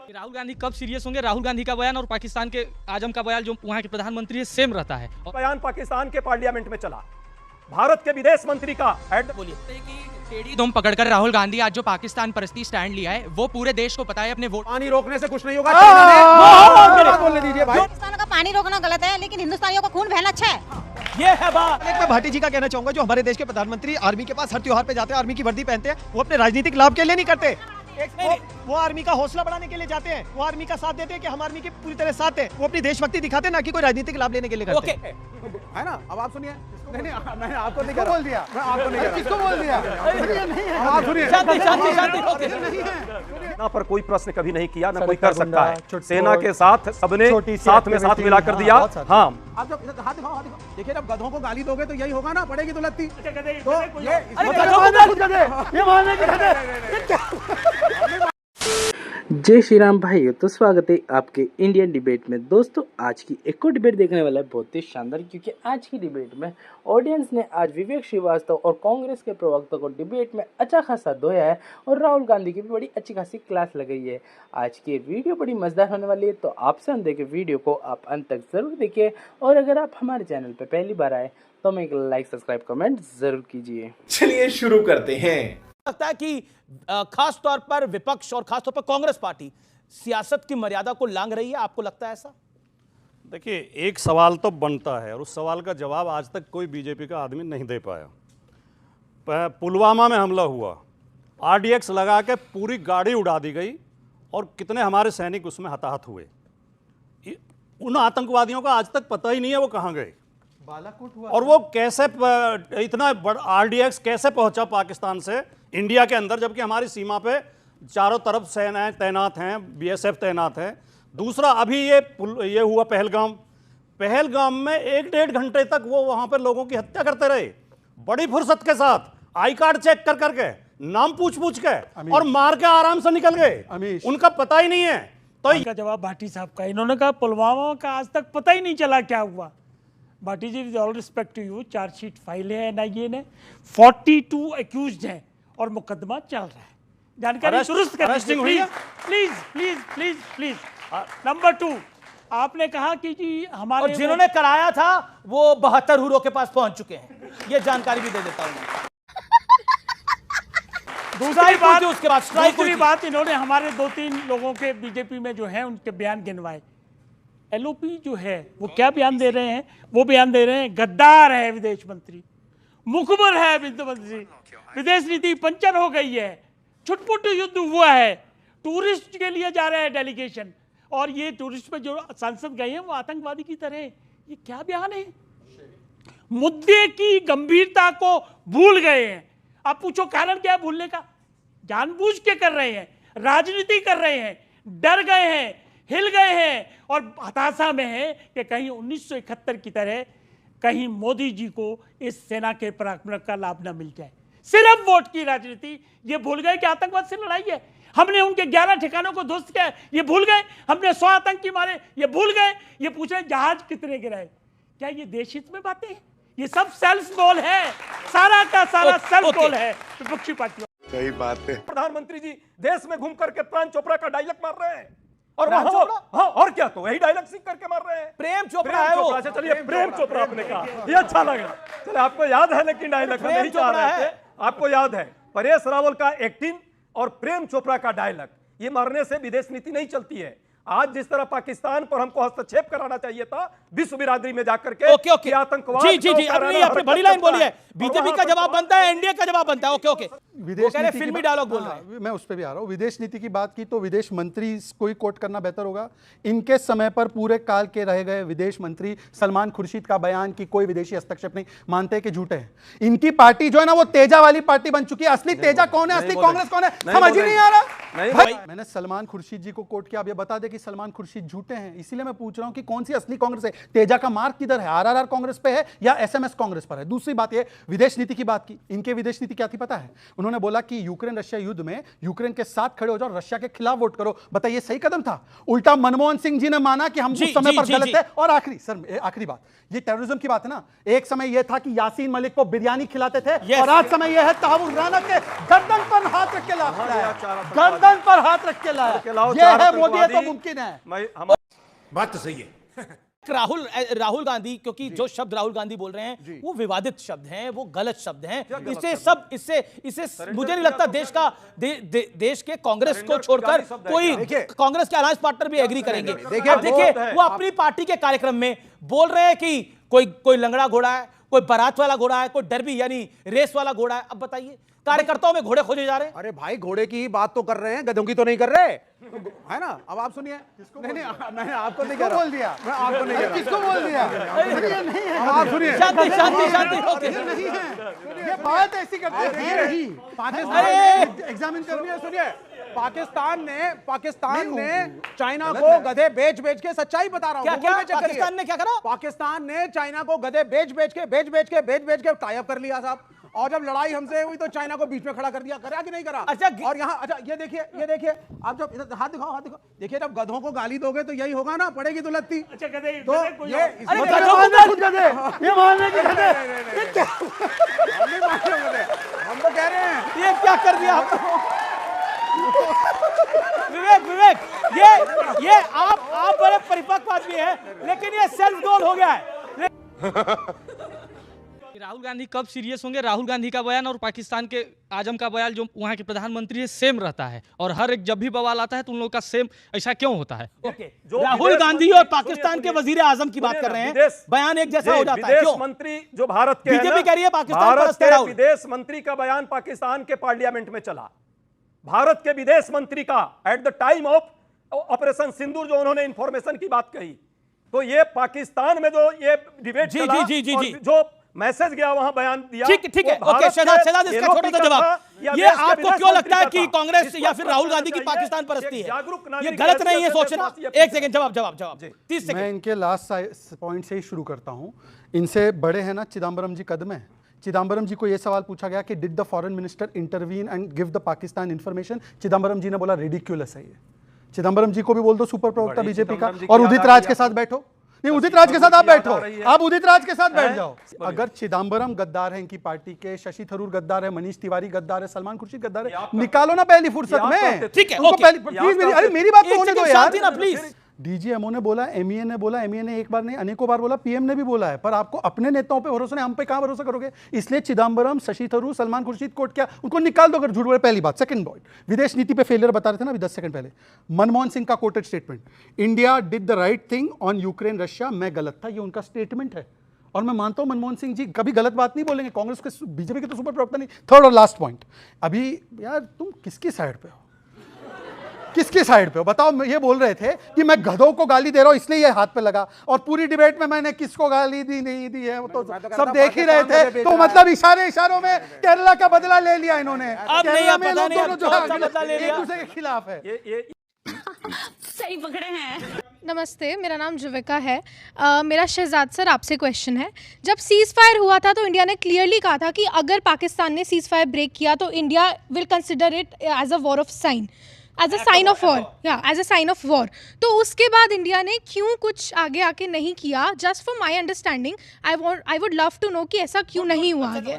राहुल गांधी कब सीरियस होंगे? राहुल गांधी का बयान और पाकिस्तान के आजम का बयान जो वहाँ के प्रधानमंत्री है सेम रहता है। बयान पाकिस्तान के पार्लियामेंट में चला, भारत के विदेश मंत्री का हेड बोलिए कि टेढ़ी दुम पकड़कर राहुल गांधी आज जो पाकिस्तान परस्ती स्टैंड लिया है वो पूरे देश को पता है। अपने वोट पानी रोकने से कुछ नहीं होगा। बोलने दीजिए भाई। पाकिस्तान का पानी रोकना गलत है, लेकिन हिंदुस्तानियों का खून बहना अच्छा है। ये है बात। एक मैं भाटी जी का कहना चाहूंगा, जो हमारे देश के प्रधानमंत्री आर्मी के पास हर त्योहार पे जाते हैं, आर्मी की वर्दी पहनते हैं, वो अपने राजनीतिक लाभ के लिए नहीं करते। वो आर्मी का हौसला बढ़ाने के लिए जाते हैं, वो आर्मी का साथ देते हैं कि हम आर्मी की पूरी तरह साथ हैं। वो अपनी देशभक्ति दिखाते हैं, ना कि कोई राजनीतिक लाभ लेने के लिए करते हैं। है ना? अब आप सुनिए। नहीं मैंने आपको नहीं बोल दिया, मैं आपको नहीं, किसको बोल दिया? आप सुनिए, शांति। यहाँ पर कोई प्रश्न कभी नहीं किया, ना कोई कर सकता है। सेना के साथ सबने साथ में साथ मिलाकर दिया। हाँ, आप जब हाथ दिखाओ, देखिए जब गधों को गाली दोगे तो यही होगा ना, पड़ेगी तो लत्ती। तो जय श्री राम भाइयों, तो स्वागत है आपके इंडियन डिबेट में। दोस्तों आज की एक और डिबेट देखने वाला है बहुत ही शानदार, क्योंकि आज की डिबेट में ऑडियंस ने आज विवेक श्रीवास्तव और कांग्रेस के प्रवक्ता को डिबेट में अच्छा खासा धोया है और राहुल गांधी की भी बड़ी अच्छी खासी क्लास लगाई है। आज की वीडियो बड़ी मजेदार होने वाली है, तो आपसे हम देखें वीडियो को आप अंत तक जरूर देखिए, और अगर आप हमारे चैनल पर पहली बार आए तो हमें एक लाइक सब्सक्राइब कमेंट जरूर कीजिए। चलिए शुरू करते हैं। लगता है कि खास तौर पर विपक्ष और खास तौर पर कांग्रेस पार्टी सियासत की मर्यादा को लांघ रही है, आपको लगता है ऐसा? देखिए, एक सवाल तो बनता है और उस सवाल का जवाब आज तक कोई बीजेपी का आदमी नहीं दे पाया। पुलवामा में हमला हुआ, आरडीएक्स लगा के पूरी गाड़ी उड़ा दी गई और कितने हमारे सैनिक उसमें हताहत हुए। उन आतंकवादियों का आज तक पता ही नहीं है वो कहाँ गए, बालाकोट हुआ, और वो कैसे इतना बड़ा आरडीएक्स कैसे पहुंचा पाकिस्तान से इंडिया के अंदर, जबकि हमारी सीमा पे चारों तरफ सेनाएं तैनात हैं, बीएसएफ तैनात है। दूसरा, अभी ये हुआ पहलगाम में 1-1.5 घंटे तक वो वहां पर लोगों की हत्या करते रहे, बड़ी फुर्सत के साथ, आई कार्ड चेक कर करके, नाम पूछ के, और मार के आराम से निकल गए। उनका पता ही नहीं है। तो इनका जवाब भाटी साहब का, इन्होंने कहा पुलवामा का आज तक पता ही नहीं चला क्या हुआ। Bhati ji, with all respect to you, chargesheet file है एनआईए ने, 42 एक्यूज्ड हैं और मुकदमा चल रहा है। जानकारी दुरुस्त करें please please please please. Number 2, आपने कहा कि जी हमारे, और जिन्होंने कराया था वो 72 हुरों के पास पहुंच चुके हैं, ये जानकारी भी दे देता हूं। दूसरी बात, इन्होंने हमारे 2-3 लोगों के बीजेपी में जो है उनके बयान गिनवाए। एलओपी जो है वो क्या बयान दे रहे हैं? वो बयान दे रहे हैं गद्दार है विदेश मंत्री, मुखबर है वित्त मंत्री, विदेश नीति पंचर हो गई है, छुटपुट युद्ध हुआ है, टूरिस्ट के लिए जा रहे हैं डेलीगेशन, और ये टूरिस्ट पे जो सांसद गए हैं वो आतंकवादी की तरह। ये क्या बयान है? मुद्दे की गंभीरता को भूल गए हैं। आप पूछो कारण क्या है भूलने का? जानबूझ के कर रहे हैं, राजनीति कर रहे हैं, डर गए हैं, हिल गए हैं, और हताशा में है कि कहीं 1971 की तरह कहीं मोदी जी को इस सेना के पराक्रम का लाभ न मिल जाए। सिर्फ वोट की राजनीति। ये भूल गए कि आतंकवाद से लड़ाई है, हमने उनके 11 ठिकानों को ध्वस्त किया, ये भूल गए। हमने 100 आतंकी मारे, ये भूल गए। ये पूछ रहे जहाज कितने गिराए। क्या ये देश हित में बातें हैं? ये सब सेल्फ गोल है, सारा का सारा सेल्फ गोल है विपक्षी पार्टियों। सही बात है। प्रधानमंत्री जी देश में घूम करके प्राण चोपड़ा का डायलॉग मार रहे हैं, और हाँ, और क्या, तो वही डायलॉग सीख करके मार रहे हैं। प्रेम चोपड़ा है वो। चलिए, प्रेम चोपड़ा आपने कहा, ये अच्छा लगा। चलिए, आपको याद है, लेकिन डायलॉग नहीं चाह रहे थे। आपको याद है परेश रावल का एक्टिंग और प्रेम चोपड़ा का डायलॉग, ये मारने से विदेश नीति नहीं चलती है। आज जिस तरह पाकिस्तान पर हमको हस्तक्षेप कराना चाहिए था विश्व बिरादरी में जाकर के, ओके। आतंकवाद जी अपनी बड़ी लाइन बोली है। बीजेपी का जवाब बनता है, एनडीए का जवाब बनता है। ओके। विदेश नीति फिल्मी डायलॉग बोल रहे हैं, मैं उस पर भी आ रहा हूँ। विदेश नीति की बात की तो विदेश मंत्री को ही कोट करना बेहतर होगा। इनके समय पर पूरे काल के रह गए विदेश मंत्री सलमान खुर्शीद का बयान कि कोई विदेशी हस्तक्षेप नहीं, मानते कि झूठे हैं। इनकी पार्टी जो है ना वो तेजा वाली पार्टी बन चुकी है। असली तेजा कौन है, असली कांग्रेस कौन है, समझ ही नहीं आ रहा। मैंने सलमान खुर्शीद जी को कोट किया, अब ये बता दे कि कि सलमान खुर्शीद झूठे हैं। इसीलिए मैं पूछ रहा हूं कि कौन सी असली कांग्रेस है, तेजा का मार्क किधर है, आरआरआर कांग्रेस पे है या एसएमएस कांग्रेस पर है। दूसरी बात ये विदेश नीति की बात की, इनके विदेश नीति क्या थी पता है? उन्होंने बोला कि यूक्रेन रशिया युद्ध में यूक्रेन के साथ खड़े हो जाओ, रशिया के खिलाफ वोट करो। बताइए सही कदम था? उल्टा मनमोहन सिंह जी ने माना कि हम उस समय पर गलत है। और आखिरी बात, ये टेररिज्म की बात है ना। एक समय यह था कि यासीन मलिक को बिरयानी खिलाते थे और आज समय यह है तहव्वुर राना के गर्दन पर हाथ रख के लाया, गर्दन पर हाथ रख के लाया। यह है मोदी, तो मुमकिन है। बात तो सही है। राहुल गांधी, क्योंकि जो शब्द राहुल गांधी बोल रहे हैं वो विवादित शब्द हैं, वो गलत शब्द हैं। इससे मुझे नहीं लगता देश के कांग्रेस को छोड़कर कोई कांग्रेस के अलायंस पार्टनर भी एग्री करेंगे। देखिए वो अपनी पार्टी के कार्यक्रम में बोल रहे हैं कि कोई लंगड़ा घोड़ा है, कोई बारात वाला घोड़ा है, कोई डर्बी यानी रेस वाला घोड़ा है। अब बताइए कार्यकर्ताओं में घोड़े खोजे जा रहे हैं। अरे भाई घोड़े की बात तो कर रहे हैं, गधों की तो नहीं कर रहे, है ना? अब आप सुनिए। नहीं मैंने आपको नहीं कह रहा, बोल दिया मैं आपको नहीं कह रहा। किसको बोल दिया? नहीं है। आप सुनिए, शांति शांति शांति नहीं है, ये बात ऐसी करते हैं। पाकिस्तान एग्जामिन करो। सुनिए, पाकिस्तान ने चाइना को गधे बेच के, सच्चाई बता रहा हूं। क्या पाकिस्तान ने क्या करा? पाकिस्तान ने चाइना को गधे बेच के टाई अप कर लिया साहब। और जब लड़ाई हमसे हुई तो चाइना को बीच में खड़ा कर दिया। करा कि नहीं करा? अच्छा, और यहाँ ये देखिए आप जब इधर हाथ दिखाओ। देखिए जब गधों को गाली दोगे तो यही होगा ना, पड़ेगी तो लत्ती। अच्छा गधे, तो ये मानने की गधे हम तो कह रहे हैं। ये क्या कर दिया विवेक, ये आप बड़े परिपक्व आदमी हैं, लेकिन ये सेल्फ गोल हो गया है। राहुल गांधी कब सीरियस होंगे? राहुल गांधी का बयान और पाकिस्तान के आजम का बयान जो वहाँ के प्रधानमंत्री है सेम रहता है, और हर एक जब भी बवाल आता है तो उन लोगों का सेम। ऐसा क्यों होता है? राहुल गांधी और पाकिस्तान के वजीर आजम की बात कर रहे हैं, बयान एक जैसा हो जाता है। विदेश मंत्री जो भारत के बीजेपी कह रही है पाकिस्तान भारत के विदेश मंत्री का बयान पाकिस्तान के पार्लियामेंट में चला। भारत के विदेश मंत्री का at the time of operation Sindoor जो उन्होंने इंफॉर्मेशन की बात कही, तो ये पाकिस्तान में जो ये डिबेट चला, जो मैसेज गया वहां बयान दिया। ठीक है, ओके शहजाद इसका छोटा सा जवाब। ये आपको क्यों लगता है कि कांग्रेस या फिर राहुल गांधी की पाकिस्तान परस्ती है? ये गलत नहीं है सोचना। एक सेकंड, जवाब 30 सेकंड। मैं इनके लास्ट पॉइंट से ही शुरू करता हूं। इनसे बड़े हैं ना चिदम्बरम जी कद में। चिदम्बरम जी को यह सवाल पूछा गया कि did the foreign minister intervene and give the Pakistan information? Chidambaram ji ने बोला रिडिक्यूलस है ये। चिदम्बरम जी को भी बोल दो सुपर प्रवक्ता बीजेपी का, और उदित राज के साथ बैठो। नहीं, उदित राज के साथ आप बैठो, आप उदित राज के साथ बैठ जाओ। अगर चिदम्बरम गद्दार है इनकी पार्टी के, शशि थरूर गद्दार है, मनीष तिवारी गद्दार है, सलमान खुर्शीद गद्दार है, निकालो ना पहली फुर्सत में। ठीक है, प्लीज अरे मेरी बात तो होने दो यार। प्लीज। डीजीएमओ ने बोला, एमईए ने बोला, एमईए ने एक बार नहीं अनेकों बार बोला, पीएम ने भी बोला है, पर आपको अपने नेताओं पे भरोसा नहीं, हम पे कहां भरोसा करोगे? इसलिए चिदम्बरम, शशि थरूर, सलमान खुर्शीद कोर्ट क्या उनको निकाल दो अगर झूठ बोले। पहली बात। सेकंड पॉइंट, विदेश नीति पे फेलियर बता रहे थे ना अभी 10 सेकंड पहले। मनमोहन सिंह का coated statement, India did the right thing on Ukraine Russia, मैं गलत था, ये उनका स्टेटमेंट है। और मैं मानता हूं मनमोहन सिंह जी कभी गलत बात नहीं बोलेंगे, कांग्रेस के बीजेपी के तो सुपर प्रवक्ता नहीं। थर्ड और लास्ट पॉइंट, अभी यार तुम किसकी साइड पे हो? किसकी साइड पे हो बताओ? ये बोल रहे थे कि मैं गधों को गाली दे रहा हूं इसलिए ये हाथ पे लगा, और पूरी डिबेट में मैंने किसको गाली दी नहीं दी है वो तो सब देख ही रहे थे। तो मतलब इशारों में केरला का बदला ले लिया इन्होंने। एक दूसरे के खिलाफ है। सही पकड़े हैं। नमस्ते, मेरा नाम जुविका है। मेरा शहजाद सर आपसे क्वेश्चन है। जब सीज़ फायर हुआ था तो इंडिया ने क्लियरली कहा था कि अगर पाकिस्तान ने सीज़ फायर ब्रेक किया तो India will consider it as a war of sign, as a sign of war, as a sign of war. तो उसके बाद इंडिया ने क्यों कुछ आगे आके नहीं किया? Just for my understanding I would love to know कि ऐसा क्यों नहीं हुआ आगे।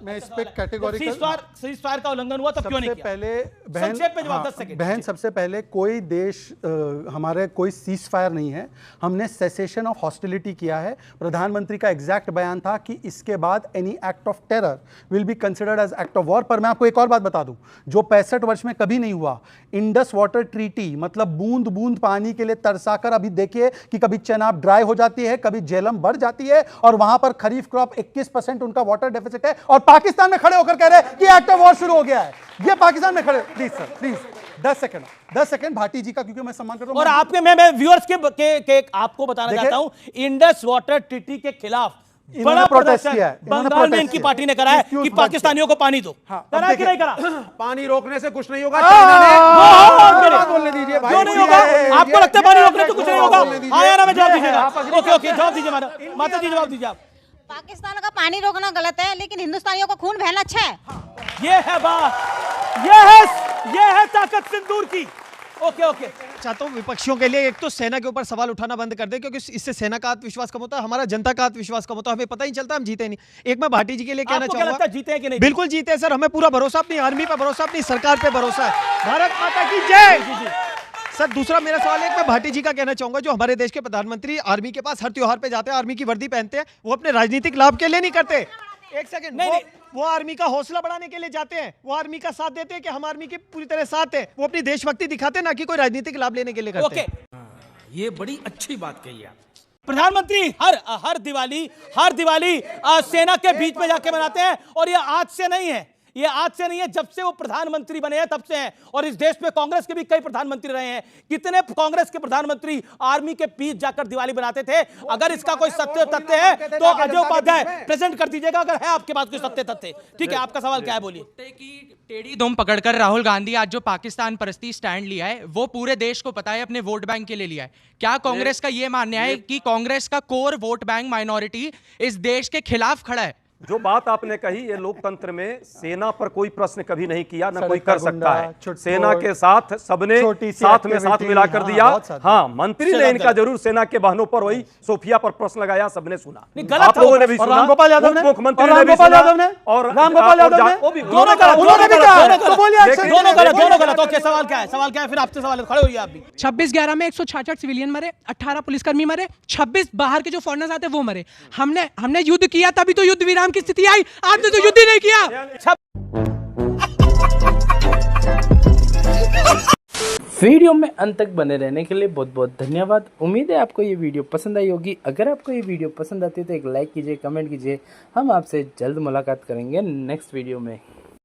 मैं इस पे कैटेगोरिकल सीज़ फायर का उल्लंघन हुआ तब क्यों नहीं किया? पहले संक्षेप में जवाब 10 सेकंड। बहन सबसे पहले कोई देश हमारे कोई सीज फायर नहीं है, हमने सेसेशन ऑफ हॉस्टिलिटी किया है। प्रधानमंत्री का एग्जैक्ट बयान था कि इसके बाद any act of terror will be considered as act of war. पर मैं आपको एक और बात बता दूं जो 65 वर्ष में कभी नहीं हुआ। इंडस वाटर ट्रीटी, मतलब बूंद बूंद पानी के लिए तरसाकर, अभी देखिए कि कभी चेनाब ड्राई हो जाती है, कभी झेलम बढ़ जाती है, और वहां पर खरीफ क्रॉप 21% उनका वाटर डेफिसिट है, और पाकिस्तान में खड़े होकर कह रहे हैं कि एक्ट ऑफ वॉर शुरू हो गया है। ये पाकिस्तान में खड़े, please sir please 10 second Bhati ji का, क्योंकि मैं सम्मान कर रहा हूं। और आपके मैं व्यूअर्स के आपको बताना चाहता हूं, इंडस वाटर ट्रीटी के खिलाफ बड़ा प्रोटेस्ट किया है बंगाल में इनकी पार्टी ने करा है कि पाकिस्तानियों को पानी दो। करा कि नहीं करा? पानी रोकने से कुछ नहीं होगा। बोलने दीजिए भाई, क्यों नहीं होगा? आपको लगता है पानी रोकने तो कुछ नहीं होगा? हाँ या ना में जवाब दीजिएगा। ओके ओके, जवाब दीजिए माता जी, जवाब दीजिए आप। पाकिस्तान का पानी रोकना गलत है, लेकिन हिंदुस्तानियों का खून बहना अच्छा है। ये है बात, ये है ताकत सिंदूर की। ओके ओके, चाहता हूँ विपक्षियों के लिए एक तो सेना के ऊपर सवाल उठाना बंद कर दे, क्योंकि इससे सेना का आत्मविश्वास कम होता है, हमारा जनता का आत्मविश्वास कम होता है, हमें पता ही चलता, हम जीते नहीं। एक मैं भाटी जी के लिए कहना चाहूंगा, जीते हैं कि नहीं? बिल्कुल जीते सर, हमें पूरा भरोसा, अपनी आर्मी पे भरोसा, अपनी सरकार पे भरोसा है। भारत माता की जय। सर दूसरा मेरा सवाल है, मैं भाटी जी का कहना चाहूंगा, जो हमारे देश के प्रधानमंत्री आर्मी के पास हर त्योहार पे जाते हैं, आर्मी की वर्दी पहनते हैं, वो अपने राजनीतिक लाभ के लिए नहीं करते। एक सेकंड, वो आर्मी का हौसला बढ़ाने के लिए जाते हैं, वो आर्मी का साथ देते हैं कि हम आर्मी के पूरी तरह साथ हैं, वो अपनी देशभक्ति दिखाते हैं, ना कि कोई राजनीतिक लाभ लेने के लिए करते हैं। ये बड़ी अच्छी बात कही है। प्रधानमंत्री हर दिवाली सेना के बीच में जाके मनाते हैं, और ये आज से नहीं है, ये आज से नहीं है, जब से वो प्रधानमंत्री बने हैं तब से हैं। और इस देश में कांग्रेस के भी कई प्रधानमंत्री रहे हैं। कितने कांग्रेस के प्रधानमंत्री आर्मी के बीच जाकर दिवाली बनाते थे? अगर इसका कोई सत्य तथ्य है तो अजय उपाध्याय प्रेजेंट कर दीजिएगा, अगर है आपके पास कोई सत्य तथ्य। ठीक है, आपका सवाल क्या है, बोलिए। की टेढ़ी दुम पकड़कर राहुल गांधी आज जो पाकिस्तान परस्ती स्टैंड लिया है, वो पूरे देश को पता है अपने वोट बैंक के लिए लिया है। क्या कांग्रेस का ये मानना है कि कांग्रेस का कोर वोट बैंक माइनॉरिटी इस देश के खिलाफ खड़ा है? जो बात आपने कही, ये लोकतंत्र में सेना पर कोई प्रश्न कभी नहीं किया, ना कोई कर सकता है। सेना के साथ सबने साथ में साथ मिला कर दिया। हाँ, मंत्री ने इनका जरूर सेना के बहनों पर वही सोफिया पर प्रश्न लगाया, सबने सुना, आप लोगों ने भी सुना, रामगोपाल यादव ने, मुख्यमंत्री ने भी सुना, और रामगोपाल यादव ने, दोनों गलत। ओके, सवाल क्या है? फिर आपसे सवाल, खड़े होइए आप भी। 26/11 में 166 सिविलियन मरे, 18 पुलिसकर्मी मरे, 26 बाहर के जो फॉरेनर्स आते वो मरे। हमने युद्ध किया, तभी तो युद्ध विराम की स्थिति आई। आपने तो युद्ध ही नहीं किया। वीडियो में अंत तक बने रहने के लिए बहुत बहुत धन्यवाद। उम्मीद है आपको ये वीडियो पसंद आई होगी। अगर आपको ये वीडियो पसंद आती है तो एक लाइक कीजिए, कमेंट कीजिए। हम आपसे जल्द मुलाकात करेंगे नेक्स्ट वीडियो में।